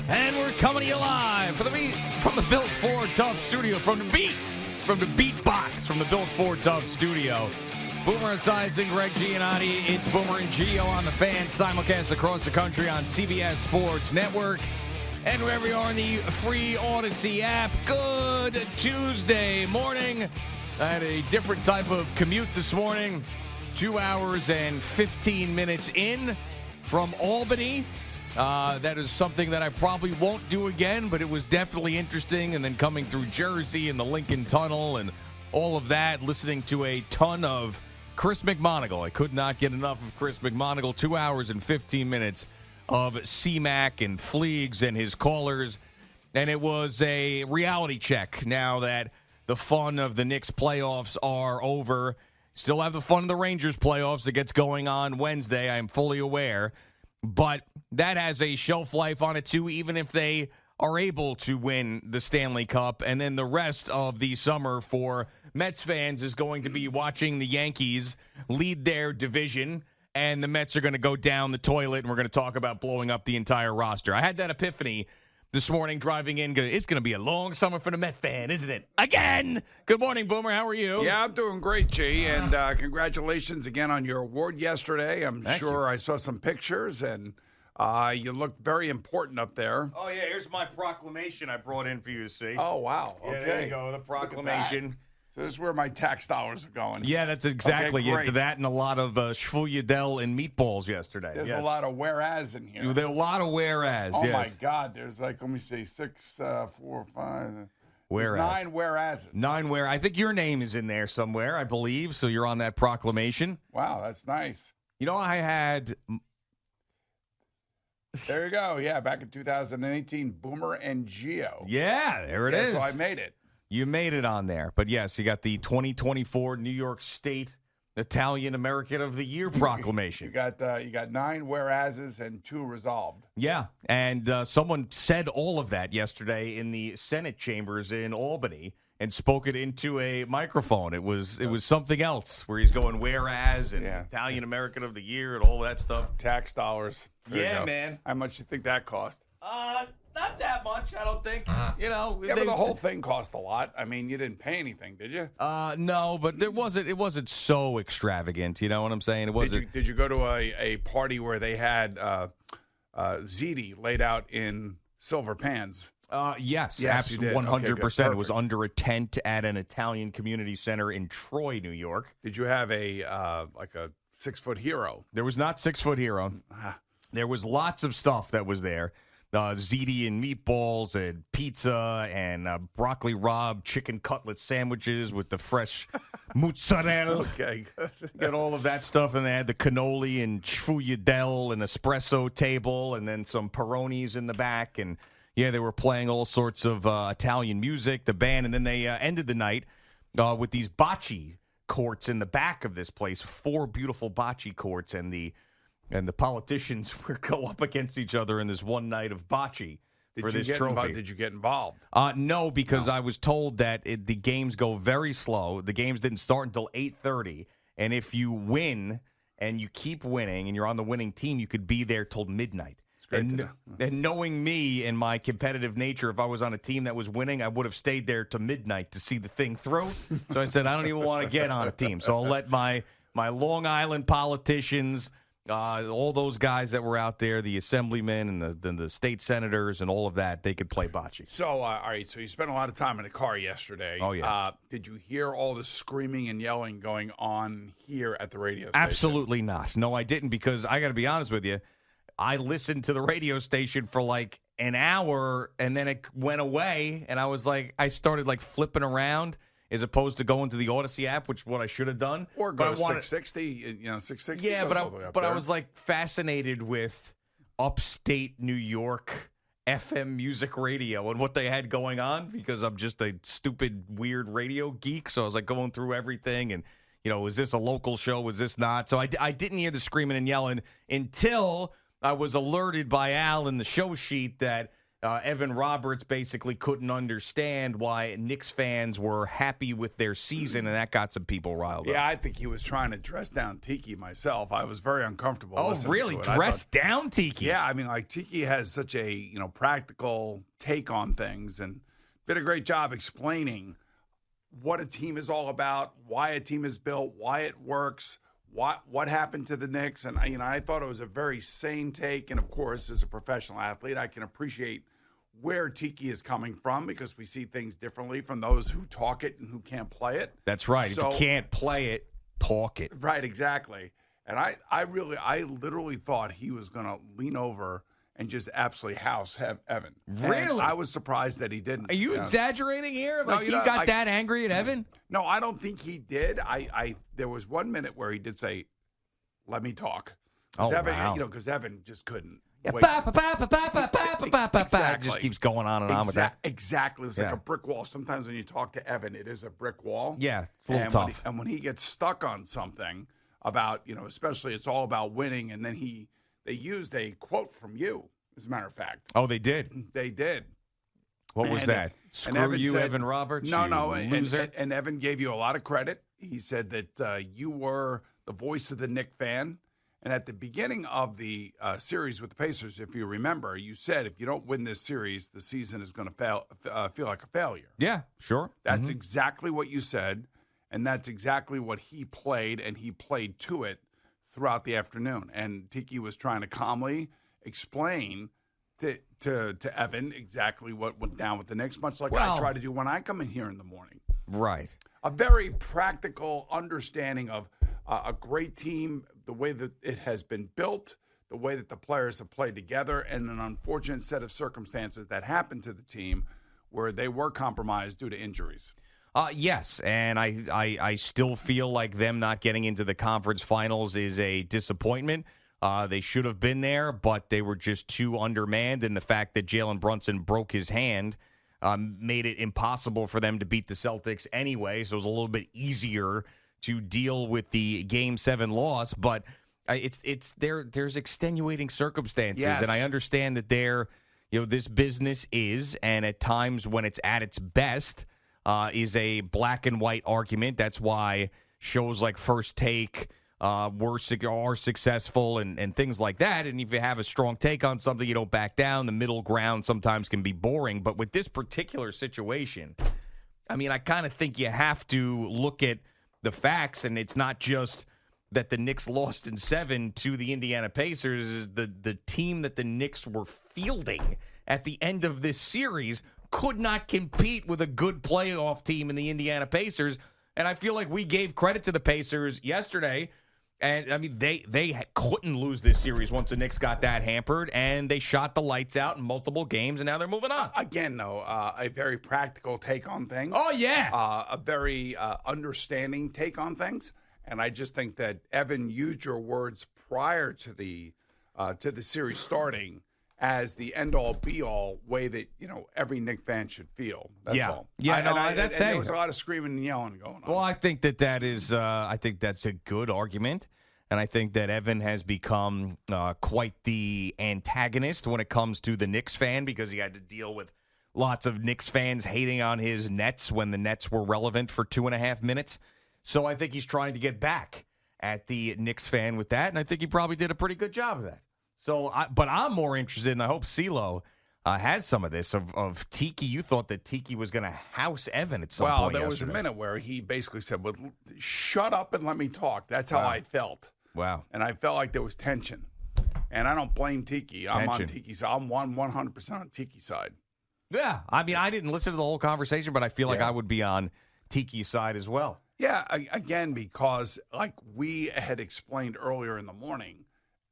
And we're coming to you live from the Built Ford Tough studio, from the Beat Box, from the Built Ford Tough studio. Boomer Esiason, Greg Giannotti. It's Boomer and Gio on the Fan, simulcast across the country on CBS Sports Network and wherever you are in the free Odyssey app. Good Tuesday morning. I had a different type of commute this morning. 2 hours and 15 minutes in from Albany. That is something that I probably won't do again, but it was definitely interesting. And then coming through Jersey and the Lincoln Tunnel and all of that, listening to a ton of Chris McMonagle. I could not get enough of Chris McMonagle. 2 hours and 15 minutes of C-Mac and Fleegs and his callers. And it was a reality check now that the fun of the Knicks playoffs are over. Still have the fun of the Rangers playoffs that gets going on Wednesday. I am fully aware. But that has a shelf life on it, too, even if they are able to win the Stanley Cup. And then the rest of the summer for Mets fans is going to be watching the Yankees lead their division, and the Mets are going to go down the toilet, and we're going to talk about blowing up the entire roster. I had that epiphany this morning driving in. It's going to be a long summer for the Met fan, isn't it? Again! Good morning, Boomer. How are you? Yeah, I'm doing great, G, and congratulations again on your award yesterday. Thank you. I saw some pictures, and you looked very important up there. Oh, yeah, here's my proclamation I brought in for you to see. Oh, wow. Okay. Yeah, there you go, the proclamation. So this is where my tax dollars are going. Yeah, that's exactly it. To that and a lot of Schwuledel and meatballs yesterday. There's a lot of whereas in here. There's a lot of whereas, oh, yes. My God. There's like, let me see, 6, 4, 5. Whereas. 9 whereases. 9 where. I think your name is in there somewhere, I believe, so you're on that proclamation. Wow, that's nice. You know, I had... There you go. Yeah, back in 2018, Boomer and Gio. Yeah, there it is. So I made it. You made it on there. But, yes, you got the 2024 New York State Italian American of the Year proclamation. You got 9 whereases and 2 resolved. Yeah, and someone said all of that yesterday in the Senate chambers in Albany and spoke it into a microphone. It was something else where he's going whereas and Italian American of the Year and all that stuff. Tax dollars. Yeah, man. How much do you think that cost? Not that much, I don't think. You know, but the whole thing cost a lot. I mean, you didn't pay anything, did you? No, but it wasn't so extravagant. You know what I'm saying? It wasn't. Did you go to a party where they had ziti laid out in silver pans? Yes, absolutely, 100%. It was under a tent at an Italian community center in Troy, New York. Did you have a 6-foot hero? There was not 6-foot hero. There was lots of stuff that was there. Ziti and meatballs and pizza and broccoli rabe chicken cutlet sandwiches with the fresh mozzarella. Okay, good. Got all of that stuff, and they had the cannoli and Schwuledel and espresso table, and then some Peronis in the back, and yeah, they were playing all sorts of Italian music, the band, and then they ended the night with these bocce courts in the back of this place, 4 beautiful bocce courts, and the politicians would go up against each other in this one night of bocce for this trophy. Did you get involved? No, because I was told that the games go very slow. The games didn't start until 8:30, and if you win and you keep winning and you're on the winning team, you could be there till midnight. And knowing me and my competitive nature, if I was on a team that was winning, I would have stayed there to midnight to see the thing through. So I said, I don't even want to get on a team. So I'll let my Long Island politicians, all those guys that were out there, the assemblymen and the state senators and all of that, they could play bocce. So, all right, so you spent a lot of time in the car yesterday. Oh, yeah. Did you hear all the screaming and yelling going on here at the radio station? Absolutely not. No, I didn't, because I got to be honest with you. I listened to the radio station for like an hour, and then it went away, and I started like flipping around as opposed to going to the Odyssey app, which is what I should have done. Or go to 660, 660. Yeah, but I was like fascinated with upstate New York FM music radio and what they had going on, because I'm just a stupid, weird radio geek. So I was like going through everything, and was this a local show? Was this not? So I didn't hear the screaming and yelling until I was alerted by Al in the show sheet that Evan Roberts basically couldn't understand why Knicks fans were happy with their season, and that got some people riled up. Yeah, I think he was trying to dress down Tiki myself. I was very uncomfortable. Oh, listening really? to it. Dress down Tiki? Yeah, I mean, like Tiki has such a practical take on things, and did a great job explaining what a team is all about, why a team is built, why it works, what happened to the Knicks, and I thought it was a very sane take. And of course, as a professional athlete, I can appreciate where Tiki is coming from because we see things differently from those who talk it and who can't play it. That's right. So, if you can't play it, talk it. Right, exactly. And I literally thought he was going to lean over and just absolutely house Evan. Really? And I was surprised that he didn't. Are you exaggerating here? No, Like he got that angry at Evan? No, I don't think he did. There was 1 minute where he did say, "Let me talk." Evan, wow. Because Evan just couldn't. Yeah, wait. It just keeps going on and on with that. Exactly. It's like a brick wall. Sometimes when you talk to Evan, it is a brick wall. Yeah, it's a little tough. And when he gets stuck on something about, especially it's all about winning, and then they used a quote from you, as a matter of fact. Oh, they did? They did. What was that? Screw you, Evan Roberts? No, loser. and Evan gave you a lot of credit. He said that you were the voice of the Knicks fan. And at the beginning of the series with the Pacers, if you remember, you said if you don't win this series, the season is going to feel like a failure. Yeah, sure. That's exactly what you said, and that's exactly what he played, and he played to it throughout the afternoon. And Tiki was trying to calmly explain to Evan exactly what went down with the Knicks, much like I try to do when I come in here in the morning. Right. A very practical understanding of a great team, the way that it has been built, the way that the players have played together, and an unfortunate set of circumstances that happened to the team where they were compromised due to injuries. Yes, and I still feel like them not getting into the conference finals is a disappointment. They should have been there, but they were just too undermanned, and the fact that Jalen Brunson broke his hand made it impossible for them to beat the Celtics anyway, so it was a little bit easier to deal with the Game 7 loss, but there's extenuating circumstances, yes. And I understand that this business is, and at times when it's at its best, is a black and white argument. That's why shows like First Take are successful and things like that. And if you have a strong take on something, you don't back down. The middle ground sometimes can be boring, but with this particular situation, I mean, I kind of think you have to look at the facts, and it's not just that the Knicks lost in 7 to the Indiana Pacers. Is the team that the Knicks were fielding at the end of this series could not compete with a good playoff team in the Indiana Pacers. And I feel like we gave credit to the Pacers yesterday. And, I mean, they couldn't lose this series once the Knicks got that hampered, and they shot the lights out in multiple games, and now they're moving on. Again, though, a very practical take on things. Oh, yeah. A very understanding take on things. And I just think that, Evan, used your words prior to the series starting as the end-all, be-all way that, every Knicks fan should feel. That's all. Yeah, and there was a lot of screaming and yelling going on. Well, I think that is I think that's a good argument. And I think that Evan has become quite the antagonist when it comes to the Knicks fan because he had to deal with lots of Knicks fans hating on his Nets when the Nets were relevant for 2.5 minutes. So I think he's trying to get back at the Knicks fan with that, and I think he probably did a pretty good job of that. So, but I'm more interested, and I hope CeeLo has some of this, of Tiki. You thought that Tiki was going to house Evan at some point Well, there was a minute where he basically said, well, shut up and let me talk. That's how I felt. Wow. And I felt like there was tension. And I don't blame Tiki. I'm on Tiki's side. I'm 100% on Tiki's side. Yeah. I mean, I didn't listen to the whole conversation, but I feel like I would be on Tiki's side as well. Yeah, again, because like we had explained earlier in the morning,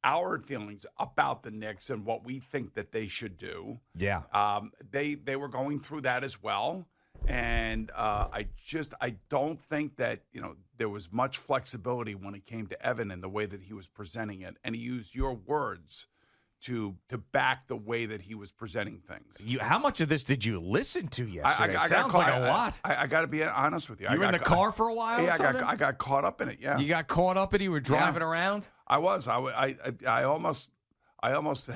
our feelings about the Knicks and what we think that they should do. Yeah. They were going through that as well. And I don't think that, there was much flexibility when it came to Evan and the way that he was presenting it. And he used your words to back the way that he was presenting things. How much of this did you listen to yesterday? I sounds like a lot. I got to be honest with you. You were in the car for a while? Yeah, I got caught up in it. Yeah, you got caught up in it. You were driving around. I was. I I almost,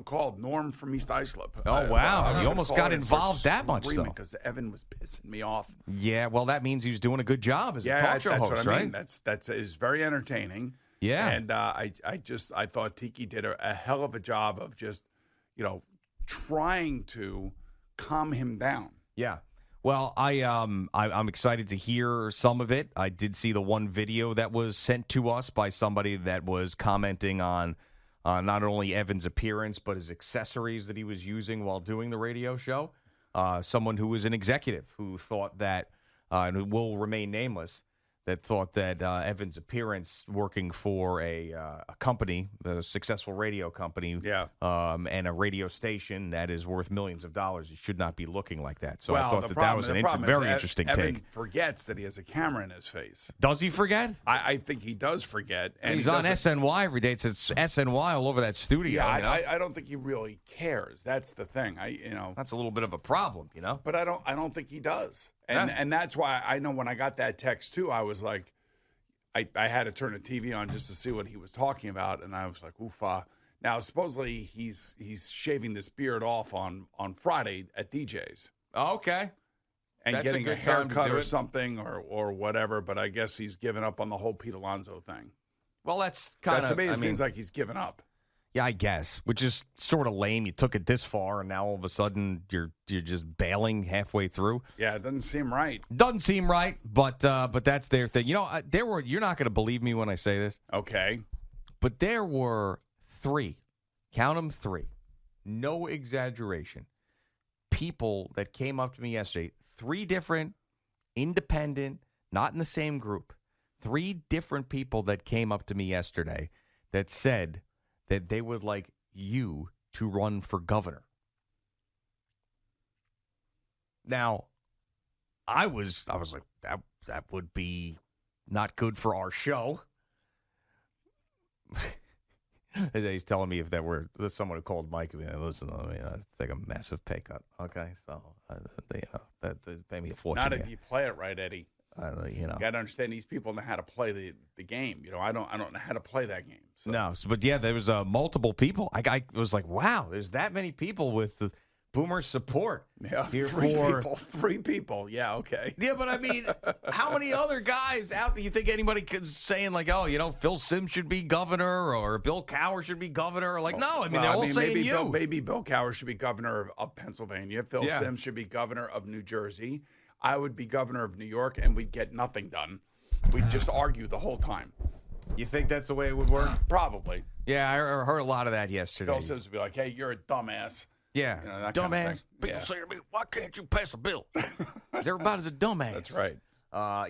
called Norm from East Islip. Oh, wow. You almost got involved that much, so. Because Evan was pissing me off. Yeah, well, that means he was doing a good job as a talk show host, what I right? mean. That's is very entertaining. Yeah. And I thought Tiki did a hell of a job of just, trying to calm him down. Yeah. Well, I'm excited to hear some of it. I did see the one video that was sent to us by somebody that was commenting on not only Evan's appearance, but his accessories that he was using while doing the radio show. Someone who was an executive who thought that, and who will remain nameless, that thought that Evan's appearance working for a company, a successful radio company, and a radio station that is worth millions of dollars, he should not be looking like that. So I thought that was a very interesting Evan take. Forgets that he has a camera in his face. Does he forget? I think he does forget. And he's on SNY every day. It says SNY all over that studio. Yeah, I don't think he really cares. That's the thing. That's a little bit of a problem, But I don't think he does. And that's why I know when I got that text too, I was like, I had to turn the TV on just to see what he was talking about, and I was like, oofa. Now supposedly he's shaving this beard off on Friday at DJ's. Oh, okay. And That's getting a a good time haircut to do or it. something or whatever, but I guess he's given up on the whole Pete Alonso thing. Well, that's kind of. To me, it seems like he's given up. Yeah, I guess, which is sort of lame. You took it this far, and now all of a sudden you're just bailing halfway through. Yeah, it doesn't seem right. Doesn't seem right, but that's their thing. You're not going to believe me when I say this. Okay. But there were 3, count them 3, no exaggeration, people that came up to me yesterday, 3 different, independent, not in the same group, 3 different people that came up to me yesterday that said that they would like you to run for governor. Now, I was like, that would be not good for our show. He's telling me if that were someone who called Mike, listen, I take a massive pay cut. Okay, so they pay me a fortune. Not if you play it right, Eddie. You got to understand these people know how to play the game. I don't know how to play that game. So. No, but yeah, there was multiple people. I was like, wow, there's that many people with the Boomer support. Yeah, 3 people. Yeah, okay. Yeah, but I mean, how many other guys out there you think anybody could saying like, oh, Phil Simms should be governor or Bill Cowher should be governor? Like, no, I mean, they're all saying you. Maybe Bill Cowher should be governor of Pennsylvania. Phil Simms should be governor of New Jersey. I would be governor of New York, and we'd get nothing done. We'd just argue the whole time. You think that's the way it would work? Probably. Yeah, I heard a lot of that yesterday. Phil Simms would be like, hey, you're a dumbass. Yeah, that dumbass. Kind of People say to me, why can't you pass a bill? Because everybody's a dumbass. That's right.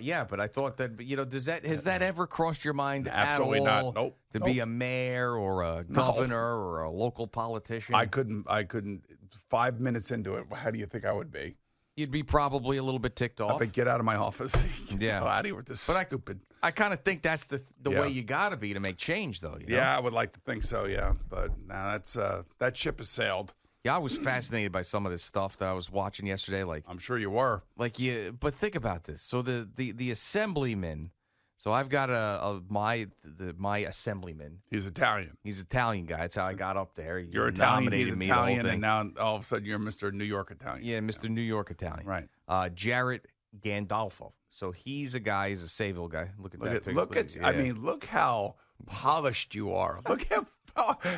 Yeah, but I thought that, has that ever crossed your mind Absolutely at all? Not. Nope. To be a mayor or a governor or a local politician? I couldn't. 5 minutes into it, how do you think I would be? You'd be probably a little bit ticked off. I'd get out of my office. Yeah. Get out of here with this stupid. I kind of think that's the way you got to be to make change, though. Yeah, I would like to think so, yeah. But now that ship has sailed. Yeah, I was fascinated by some of this stuff that I was watching yesterday. Like, I'm sure you were. But think about this. So the assemblyman. So I've got my assemblyman. He's Italian. He's Italian guy. That's how I got up there. You're Italian. He's Italian, and now all of a sudden you're Mr. New York Italian. Yeah, Mr. New York Italian. Right. Jarrett Gandolfo. So he's a guy. He's a Sayville guy. Look at that picture. I mean, look how polished you are. Look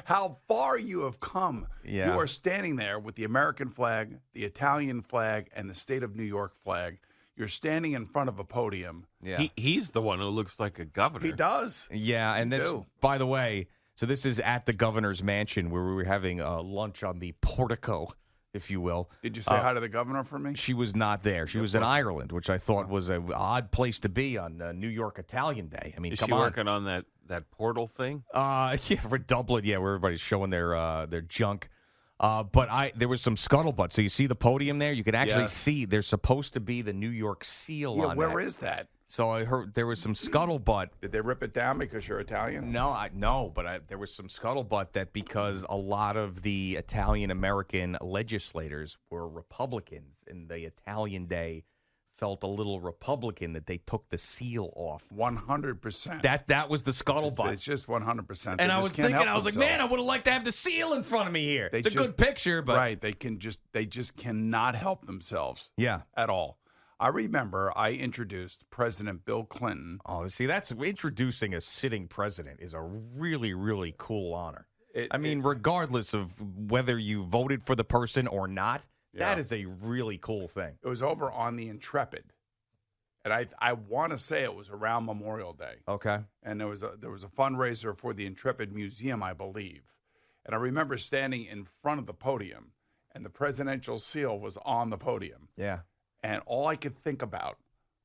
how far you have come. Yeah. You are standing there with the American flag, the Italian flag, and the state of New York flag. You're standing in front of a podium. Yeah. He's the one who looks like a governor. He does. Yeah, and this, by the way, so this is at the governor's mansion where we were having lunch on the portico, if you will. Did you say hi to the governor for me? She was not there. She was in Ireland, which I thought was an odd place to be on New York Italian Day. I mean, is come she on. working on that portal thing? Yeah, for Dublin, yeah, where everybody's showing their junk. But there was some scuttlebutt. So you see the podium there? You can actually see there's supposed to be the New York seal on where that. is that? So I heard there was some scuttlebutt. Did they rip it down because you're Italian? No, but there was some scuttlebutt that because a lot of the Italian-American legislators were Republicans in the Italian Day felt a little Republican that they took the seal off. 100%. That was the scuttlebutt. It's just 100%. And I was thinking, I was like, man, I would have liked to have the seal in front of me here. It's a good picture, but right, they just cannot help themselves. Yeah, at all. I remember I introduced President Bill Clinton. Oh, see, that's introducing a sitting president is a really, really cool honor. Regardless of whether you voted for the person or not, that is a really cool thing. It was over on the Intrepid, and I want to say it was around Memorial Day. Okay. And there was a fundraiser for the Intrepid Museum, I believe. And I remember standing in front of the podium, and the presidential seal was on the podium. Yeah. And all I could think about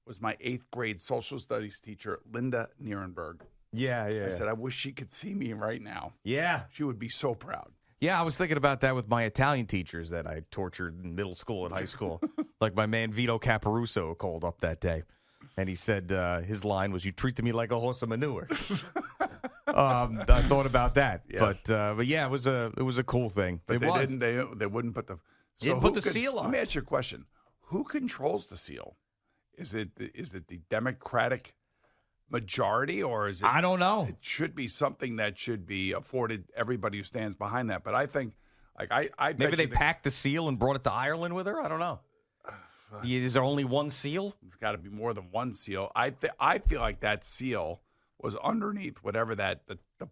was my 8th grade social studies teacher, Linda Nierenberg. Yeah. I said, I wish she could see me right now. Yeah. She would be so proud. Yeah, I was thinking about that with my Italian teachers that I tortured in middle school and high school. Like my man Vito Caparuso called up that day. And he said his line was, "You treated me like a horse of manure." I thought about that. Yes. But yeah, it was a cool thing. But they wouldn't put the seal on. Let me ask you a question. Who controls the seal? Is it the Democratic majority, or is it? I don't know. It should be something that should be afforded everybody who stands behind that. But I think, maybe they packed the seal and brought it to Ireland with her. I don't know. Is there only one seal? It's got to be more than one seal. I feel like that seal was underneath whatever the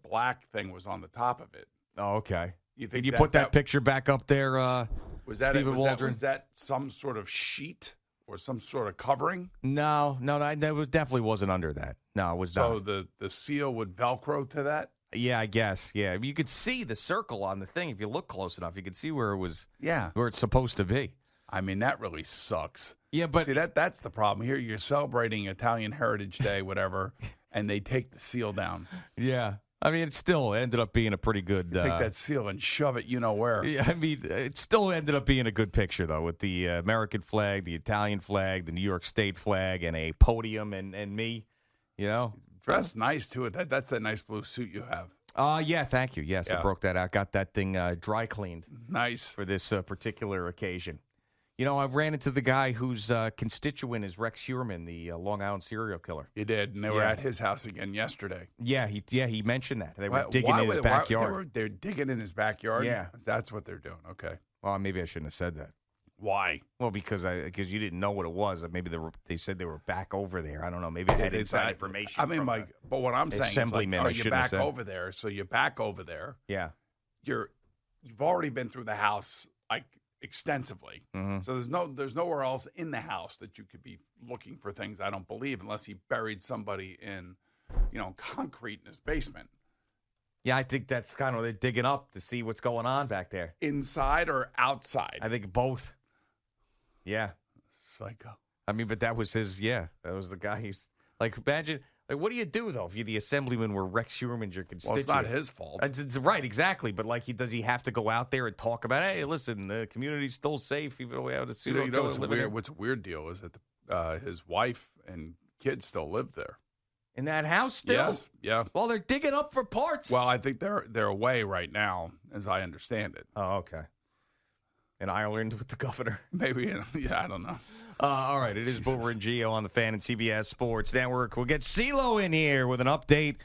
black thing was on the top of it. Oh, okay. Did you put that picture back up there? Was that Stephen Waldron? Was that some sort of sheet or some sort of covering? No, that definitely wasn't under that. No, it was not. So the seal would Velcro to that? Yeah, I guess. Yeah, you could see the circle on the thing if you look close enough. You could see where it was. Yeah, where it's supposed to be. I mean, that really sucks. Yeah, but see that's the problem here. You're celebrating Italian Heritage Day, whatever, and they take the seal down. Yeah. I mean, it still ended up being a pretty good... take that seal and shove it where. Yeah, I mean, it still ended up being a good picture, though, with the American flag, the Italian flag, the New York State flag, and a podium and me, Dressed nice, too. That's that nice blue suit you have. Yeah, thank you. Yes, yeah. I broke that out. Got that thing dry cleaned. Nice. For this particular occasion. I ran into the guy whose constituent is Rex Heuermann, the Long Island serial killer. You did, and they were at his house again yesterday. Yeah, he mentioned that. They were digging in his backyard. They're digging in his backyard? Yeah. That's what they're doing. Okay. Well, maybe I shouldn't have said that. Why? Well, because you didn't know what it was. Maybe they said they were back over there. I don't know. Maybe I had inside information. I mean, but what I'm saying is, you're back over there. So you're back over there. Yeah. You've already been through the house, extensively. Mm-hmm. So there's nowhere else in the house that you could be looking for things, I don't believe, unless he buried somebody in, concrete in his basement. Yeah, I think that's kind of they're digging up to see what's going on back there. Inside or outside? I think both. Yeah. Psycho. I mean, but that was his, that was the guy who's, imagine, what do you do, though, if you're the assemblyman where Rex Heuermann's your constituent? Well, it's not his fault. It's right, exactly. But, does he have to go out there and talk about, hey, listen, the community's still safe, even though we have to see what's a weird deal is that his wife and kids still live there. In that house still? Yes, yeah. Well, they're digging up for parts. Well, I think they're away right now, as I understand it. Oh, okay. In Ireland with the governor? Maybe, I don't know. All right, it is Boomer and Gio on the Fan and CBS Sports Network. We'll get CeeLo in here with an update.